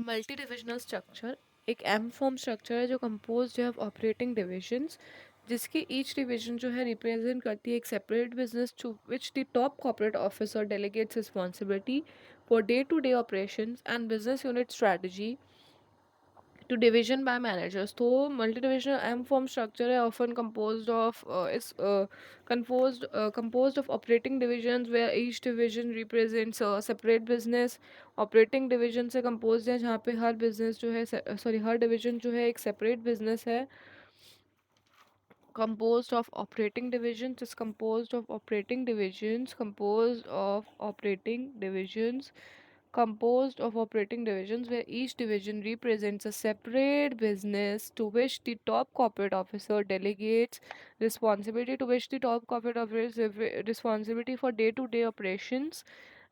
Multi divisional structure एक M form structure है जो कंपोज है ऑफ ऑपरेटिंग डिविजन्स, जिसकी ईच डिवीजन जो है रिप्रेजेंट करती है एक separate business to which the top corporate officer delegates responsibility for day to day operations and business unit strategy to division by managers. So multi-divisional M form structure है often composed of operating divisions where each division represents a separate business. Operating division से composed है जहाँ पे हर business जो है हर division जो है एक separate business है. Composed of operating divisions where each division represents a separate business to which the top corporate officer delegates responsibility for day-to-day operations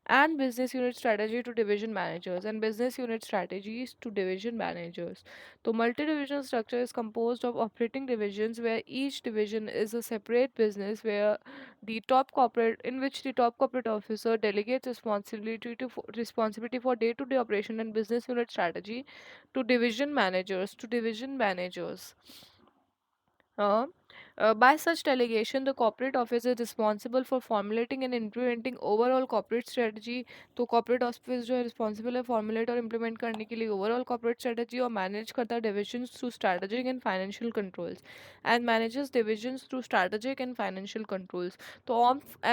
and business unit strategy to division managers and business unit strategies to division managers. The multi-divisional structure is composed of operating divisions where each division is a separate business where in which the top corporate officer delegates responsibility for day-to-day operation and business unit strategy to division managers. Uh, by such delegation, the corporate office is responsible for formulating and implementing overall corporate strategy. तो corporate office जो है responsible है formulate और implement करने के लिए overall corporate strategy और manage करता है divisions through strategic and financial controls and manages divisions through strategic and financial controls. तो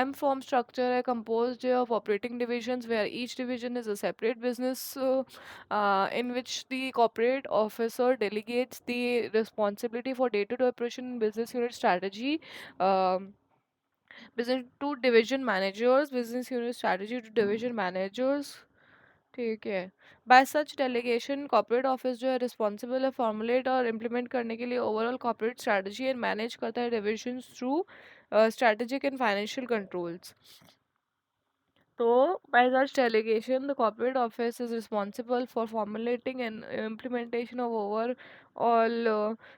M form structure है composed है of operating divisions where each division is a separate business in which the corporate officer delegates the responsibility for day-to-day operation and business unit strategy um, business unit strategy to division managers. ठीक है. Bye such delegation corporate office जो है responsible है formulate और implement करने के लिए overall corporate strategy and manage करता है divisions through strategic and financial controls. So, by such delegation, the corporate office is responsible for formulating and implementation of overall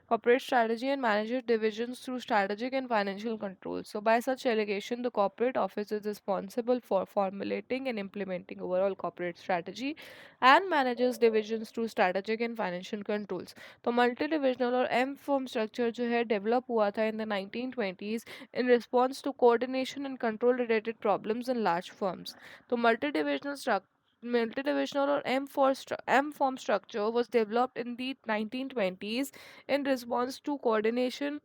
corporate strategy and manages divisions through strategic and financial controls. So, by such delegation, the corporate office is responsible for formulating and implementing overall corporate strategy and manages divisions through strategic and financial controls. तो multi divisional और M form structure जो है develop हुआ था in the 1920s in response to coordination and control related problems in large firms. So multi-divisional or M form structure was developed in the 1920s in response to coordination.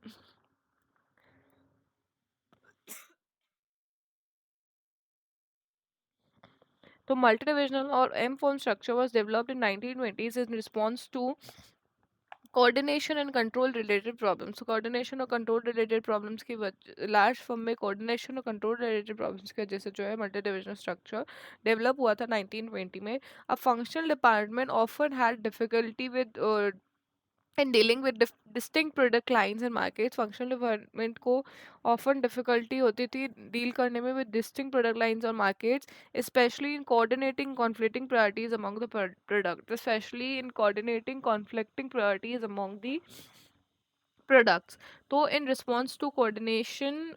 So multi-divisional or M form structure was developed in 1920s in response to coordination and control related problems. Coordination और control related problems की large firm में coordination और control related problems की वजह से जो है multi divisional structure develop हुआ था 1920 में. A functional department often had difficulty with in dealing with distinct product lines and markets. Functional development को often difficulty होती थी deal करने में with distinct product lines और markets, especially in coordinating conflicting priorities among the products. तो in response to coordination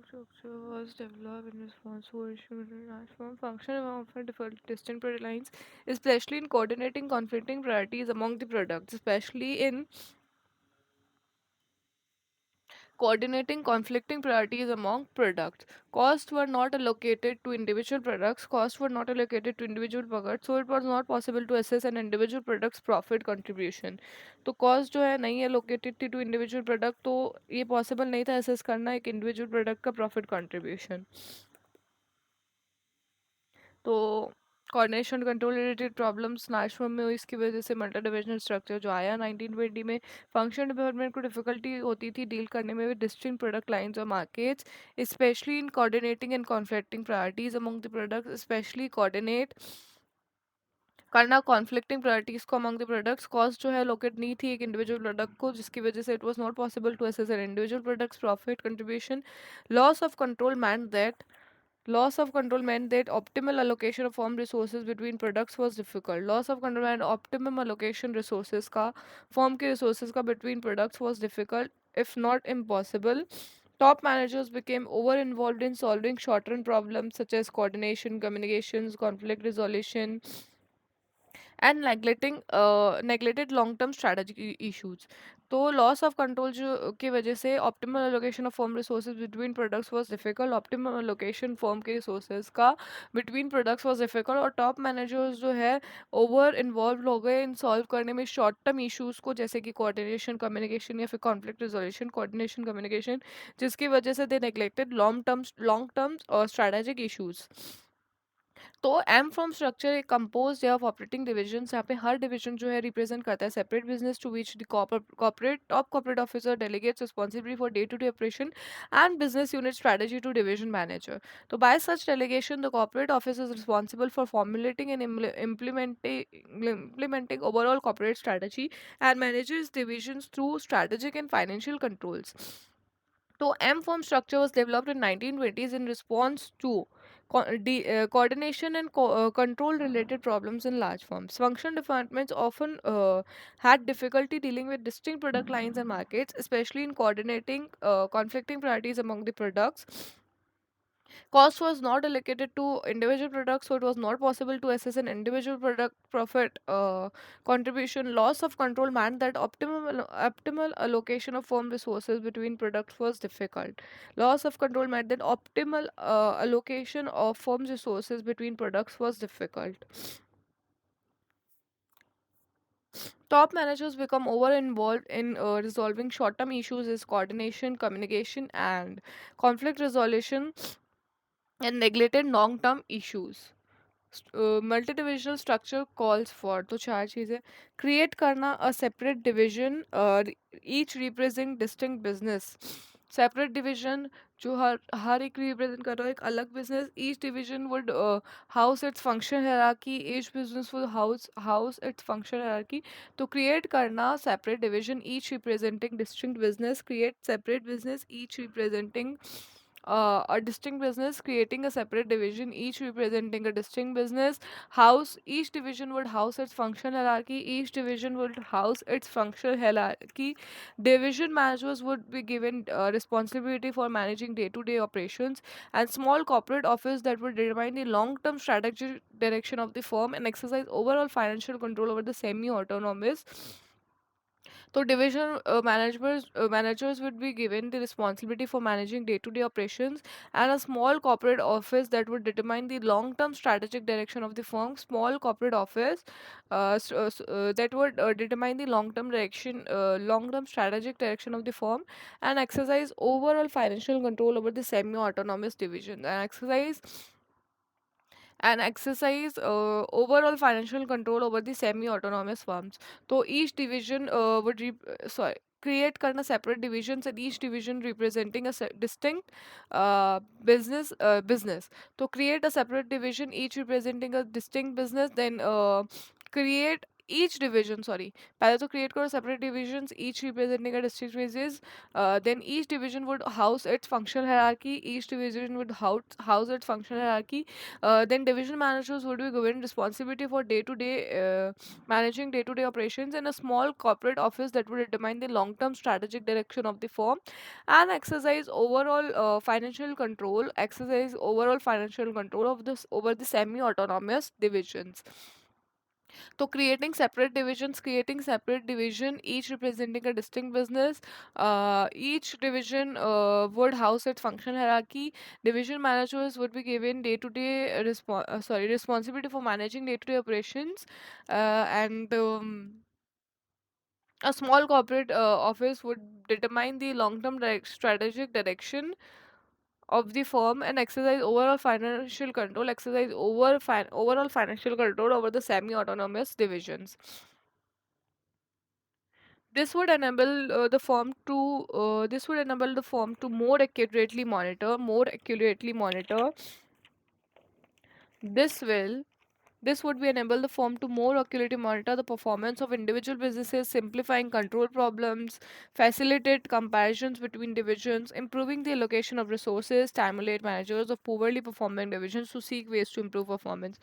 structure was developed in response to issue transform function of different distinct product lines, especially in coordinating conflicting priorities among the products, especially in coordinating conflicting priorities among products. Costs were not allocated to individual products. Costs were not allocated to individual products, so it was not possible to assess an individual product's profit contribution. तो cost जो है नहीं allocated थी to individual product, तो ये possible नहीं था assess करना एक individual product का profit contribution. तो coordination control related problems last form में हुई, इसकी वजह से मल्टी डिविजनल स्ट्रक्चर जो आया 1920 में. फंक्शन डेवलपमेंट को डिफिकल्टी होती थी डील करने में विद डिस्टिंक्ट प्रोडक्ट लाइंस और markets, specially in coordinating and conflicting priorities among the products. Specially coordinate करना कॉन्फ्लिक्टिंग प्रायोरिटीज को अमंग द प्रोडक्ट्स. कॉस्ट जो है लोकेट नहीं थी एक इंडिविजुअल प्रोडक्ट को, जिसकी वजह से it was not possible to assess an individual products profit contribution. Loss of control meant that Loss of control meant that optimal allocation of firm resources between products was difficult. Loss of control and optimum allocation resources का firm के resources का between products was difficult if not impossible. Top managers became over involved in solving short term problems such as coordination, communications, conflict resolution, and neglected long term strategic issues. तो loss of control जो की वजह से optimal allocation of firm resources between products was difficult, optimal allocation firm के resources का between products was difficult, और top managers जो है ओवर इन्वॉल्व हो गए इन सॉल्व करने में शॉर्ट टर्म इश्यूज को, जैसे कि कोऑर्डिनेशन कम्युनिकेशन या फिर कॉन्फ्लिक्ट रिजोल्यूशन कोऑर्डिनेशन कम्युनिकेशन, जिसकी वजह से दे नेग्लेक्टेड लॉन्ग टर्म और स्ट्रेटेजिक इश्यूज. तो एम फर्म स्ट्रक्चर एक कंपोज है ऑफ ऑपरेटिंग डिविजन, यहाँ पे हर डिवीजन जो है रिप्रेजेंट करता है separate business to which the corporate top corporate officer delegates responsibility for day to day operation and business unit strategy to division manager. तो by such delegation the corporate office is responsible for formulating and implementing overall corporate strategy and manages divisions through strategic and financial controls. So M-firm structure was developed in 1920s in response to coordination and control related problems in large firms. Function departments often had difficulty dealing with distinct product lines and markets, especially in coordinating conflicting priorities among the products. Cost was not allocated to individual products, so it was not possible to assess an individual product profit contribution. Loss of control meant that optimal allocation of firm resources between products was difficult. Loss of control meant that optimal allocation of firm's resources between products was difficult. Top managers become over involved in resolving short term issues is coordination, communication, and conflict resolution, and neglected long term issues. Multi divisional structure calls for, तो चार चीज़ें create करना a separate division each represent distinct business. Separate division जो हर एक represent कर रहा है एक अलग business. Each division would house its function hierarchy, each business would house its function hierarchy. तो क्रिएट करना separate division each representing distinct business, create separate business each representing a distinct business, creating a separate division, each representing a distinct business. House, each division would house its functional hierarchy, each division would house its functional hierarchy. Division managers would be given responsibility for managing day-to-day operations, and small corporate office that would determine the long-term strategic direction of the firm and exercise overall financial control over the semi-autonomous. So division managers would be given the responsibility for managing day-to-day operations, and a small corporate office that would determine the long-term strategic direction of the firm. Small corporate office that would determine the long-term strategic direction of the firm, and exercise overall financial control over the semi-autonomous division, and exercise overall financial control over the semi-autonomous firms. So each division create करना separate divisions, and each division representing a distinct business. So create a separate division, each representing a distinct business. Then create each division, sorry, पहले तो create करो separate divisions, each representing a distinct business. Then each division would house its functional hierarchy, each division would house its functional hierarchy. Then division managers would be given responsibility for managing day-to-day operations in a small corporate office that would determine the long-term strategic direction of the firm, and exercise overall financial control of this over the semi-autonomous divisions. So creating separate division, each representing a distinct business. Each division would house its functional hierarchy. Division managers would be given day-to-day responsibility for managing day-to-day operations, and a small corporate office would determine the long-term strategic direction of the firm and exercise overall financial control over the semi-autonomous divisions. This would enable the firm to more accurately monitor. This will This would be enable the firm to more accurately monitor the performance of individual businesses, simplifying control problems, facilitate comparisons between divisions, improving the allocation of resources, stimulate managers of poorly performing divisions to seek ways to improve performance.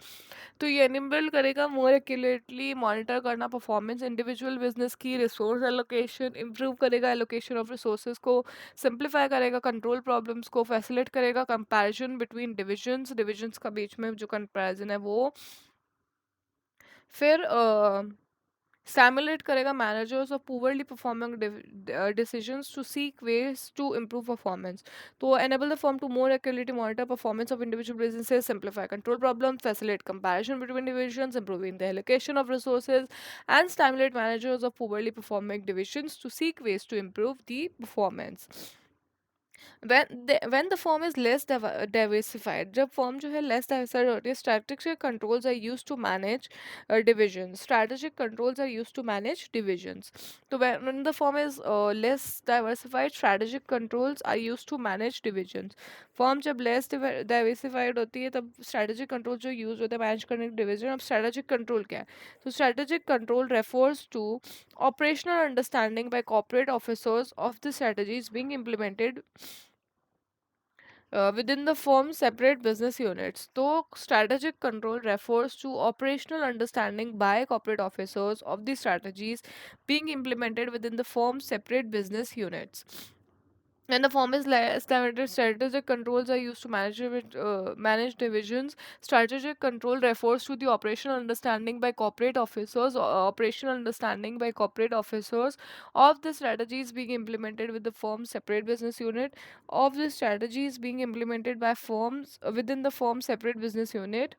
तो ये enable करेगा more accurately monitor करना performance individual business की resource allocation, improve करेगा allocation of resources को, simplify करेगा control problems को, facilitate करेगा comparison between divisions का बीच में जो comparison है वो, फिर stimulate करेगा managers of poorly performing decisions to seek ways to improve performance. तो enable the firm to more accurately monitor performance of individual businesses, simplify control problems, facilitate comparison between divisions, improving the allocation of resources, and stimulate managers of poorly performing divisions to seek ways to improve the performance. When the firm is less diversified, जब firm जो है less diversified होती है, strategic controls are used to manage divisions. Strategic controls are used to manage divisions. So when the firm is less diversified, strategic controls are used to manage divisions. Firm जब less diversified होती है तब strategic controls जो use होते हैं manage करने के division. अब strategic control क्या है? So strategic control refers to operational understanding by corporate officers of the strategies being implemented within the firm's separate business units. Though strategic control refers to operational understanding by corporate officers of the strategies being implemented within the firm's separate business units. When the firm is established, strategic controls are used to manage divisions. Strategic control refers to the operational understanding by corporate officers or operational understanding by corporate officers of the strategies being implemented with the firm's separate business unit, of the strategies being implemented by firms within the firm's separate business unit.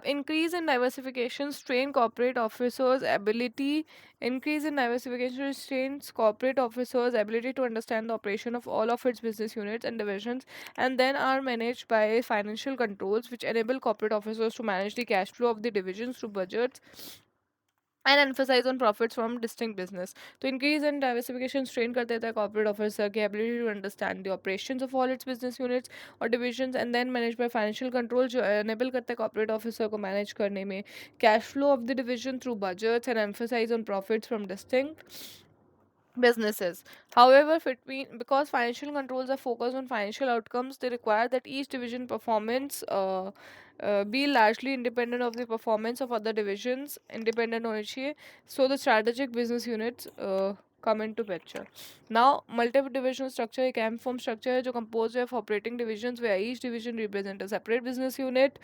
Increase in diversification strain corporate officers' ability. Increase in diversification strains corporate officers' ability to understand the operation of all of its business units and divisions, and then are managed by financial controls, which enable corporate officers to manage the cash flow of the divisions through budgets and emphasize on profits from distinct business. To increase and diversification strain कर देता है corporate officer की ability to understand the operations of all its business units or divisions, and then managed by financial control जो enable करता है corporate officer को manage करने में cash flow of the division through budgets and emphasize on profits from distinct businesses. However, because financial controls are focused on financial outcomes, they require that each division performance be largely independent of the performance of other divisions, independent होनी चाहिए. So the strategic business units come into picture. Now, multi-divisional structure एक M form structure है जो composed of operating divisions where each division represents a separate business unit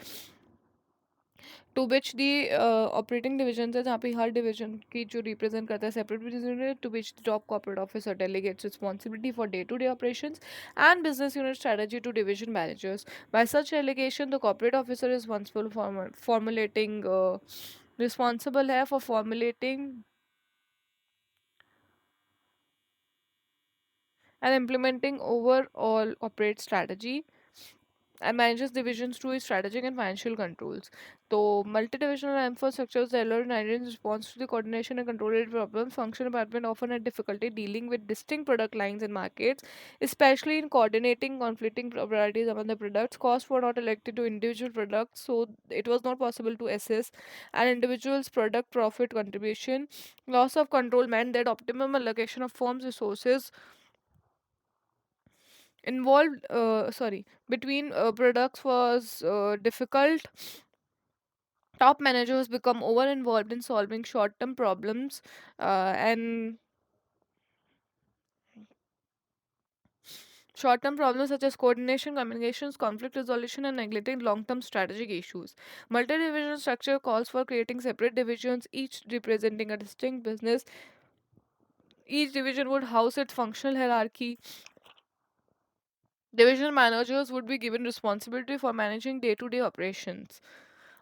to which the operating divisions है जहाँ पे हर division की जो represent करता है separate business unit, to which the top corporate officer delegates responsibility for day-to-day operations and business unit strategy to division managers. By such delegation, the corporate officer is responsible for formulating responsible है for formulating and implementing overall corporate strategy and manages divisions through its strategic and financial controls. So, multi-divisional infrastructures tailored in response to the coordination and control-related problems. Function department often had difficulty dealing with distinct product lines and markets, especially in coordinating conflicting priorities among the products. Costs were not elected to individual products, so it was not possible to assess an individual's product profit contribution. Loss of control meant that optimum allocation of firm's resources involved between products was difficult. Top managers become over involved in solving short term problems and short term problems such as coordination, communications, conflict resolution, and neglecting long term strategic issues. Multi divisional structure calls for creating separate divisions, each representing a distinct business. Each division would house its functional hierarchy. Divisional managers would be given responsibility for managing day to day operations.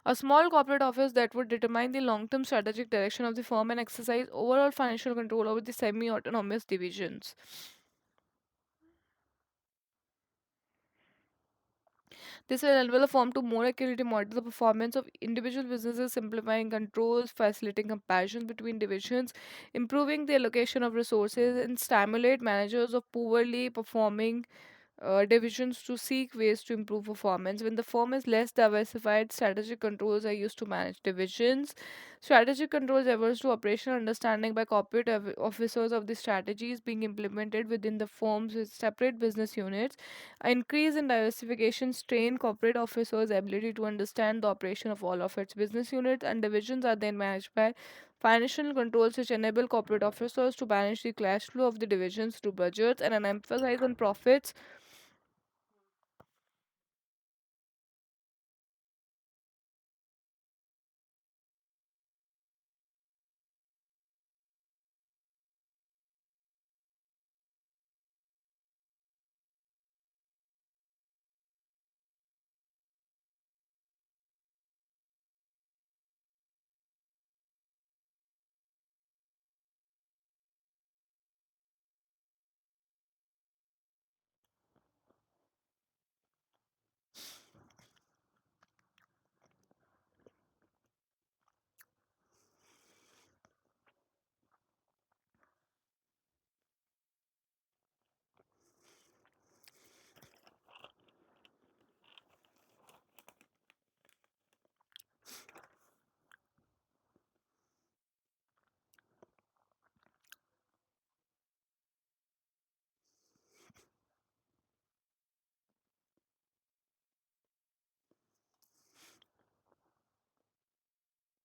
A small corporate office that would determine the long term strategic direction of the firm and exercise overall financial control over the semi autonomous divisions. This will enable a firm to more accurately monitor the performance of individual businesses, simplifying controls, facilitating comparisons between divisions, improving the allocation of resources, and stimulate managers of poorly performing divisions to seek ways to improve performance. When the firm is less diversified, strategic controls are used to manage divisions. Strategic controls refers to operational understanding by corporate officers of the strategies being implemented within the firm's separate business units. An increase in diversification strain corporate officers' ability to understand the operation of all of its business units, and divisions are then managed by financial controls which enable corporate officers to manage the cash flow of the divisions through budgets and an emphasis on profits